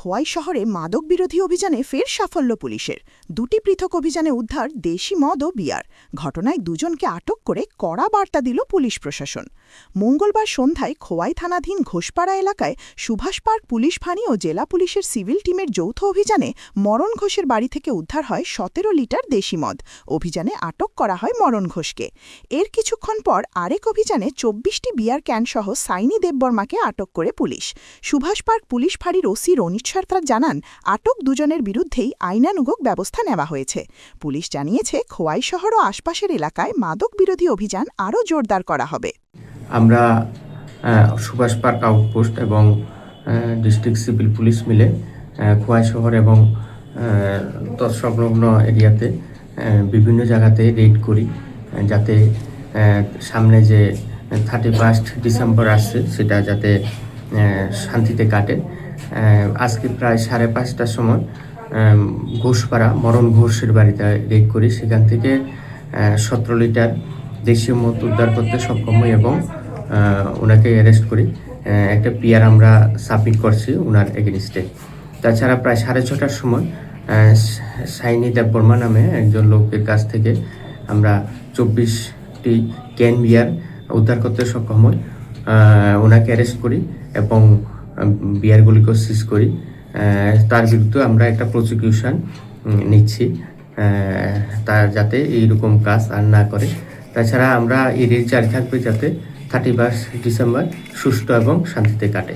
খোয়াই শহরে মাদক বিরোধী অভিযানে ফের সাফল্য পুলিশের। দুটি পৃথক অভিযানে উদ্ধার দেশি মদ ও বিয়ার। ঘটনায় দুজনকে আটক করে কড়া বার্তা দিল পুলিশ প্রশাসন। মঙ্গলবার সন্ধ্যায় খোয়াই থানাধীন ঘোষপাড়া এলাকায় সুভাষ পার্ক পুলিশ ফাঁড়ি ও জেলা পুলিশের সিভিল টিমের যৌথ অভিযানে মরণ ঘোষের বাড়ি থেকে উদ্ধার হয় ১৭ লিটার দেশি মদ। অভিযানে আটক করা হয় মরণ ঘোষকে। এর কিছুক্ষণ পর আরেক অভিযানে ২৪টি বিয়ার ক্যানসহ সাইনি দেববর্মাকে আটক করে পুলিশ। সুভাষ পার্ক পুলিশ ফাঁড়ির ওসি রনিত সরকার জানান, আটক দুজনের বিরুদ্ধেই আইনানুগ ব্যবস্থা নেওয়া হয়েছে। পুলিশ জানিয়েছে, খোয়াই শহর ও আশপাশের এলাকায় মাদক বিরোধী অভিযান আরও জোরদার করা হবে। আমরা সুভাষ পার্ক আউটপোস্ট এবং ডিস্ট্রিক্ট সিভিল পুলিশ মিলে খোয়াই শহর এবং তৎসংলগ্ন এরিয়াতে বিভিন্ন জায়গাতে রেড করি, যাতে সামনে যে 31 ডিসেম্বর আসছে সেটা যাতে শান্তিতে কাটে। আজকে প্রায় 5:30টার সময় ঘোষপাড়া মরণ ঘোষের বাড়িতে রেড করি। সেখান থেকে 17 লিটার দেশীয় মদ উদ্ধার করতে সক্ষম হই এবং ওনাকে অ্যারেস্ট করি। একটা পিআর আমরা সাবমিট করছি ওনার এগেনস্টে। তাছাড়া প্রায় 6:30টার সময় সাইনি দেববর্মা নামে একজন লোকের কাছ থেকে আমরা 24টি ক্যান বিয়ার উদ্ধার করতে সক্ষম হই। ওনাকে অ্যারেস্ট করি এবং বিয়ারগুলিকে সিজ করি। তার বিরুদ্ধে আমরা একটা প্রসিকিউশন নিচ্ছি, তার যাতে এইরকম কাজ আর না করে। তাছাড়া আমরা এর জারি থাকবে যাতে 31 ডিসেম্বর সুষ্ঠু এবং শান্তিতে কাটে।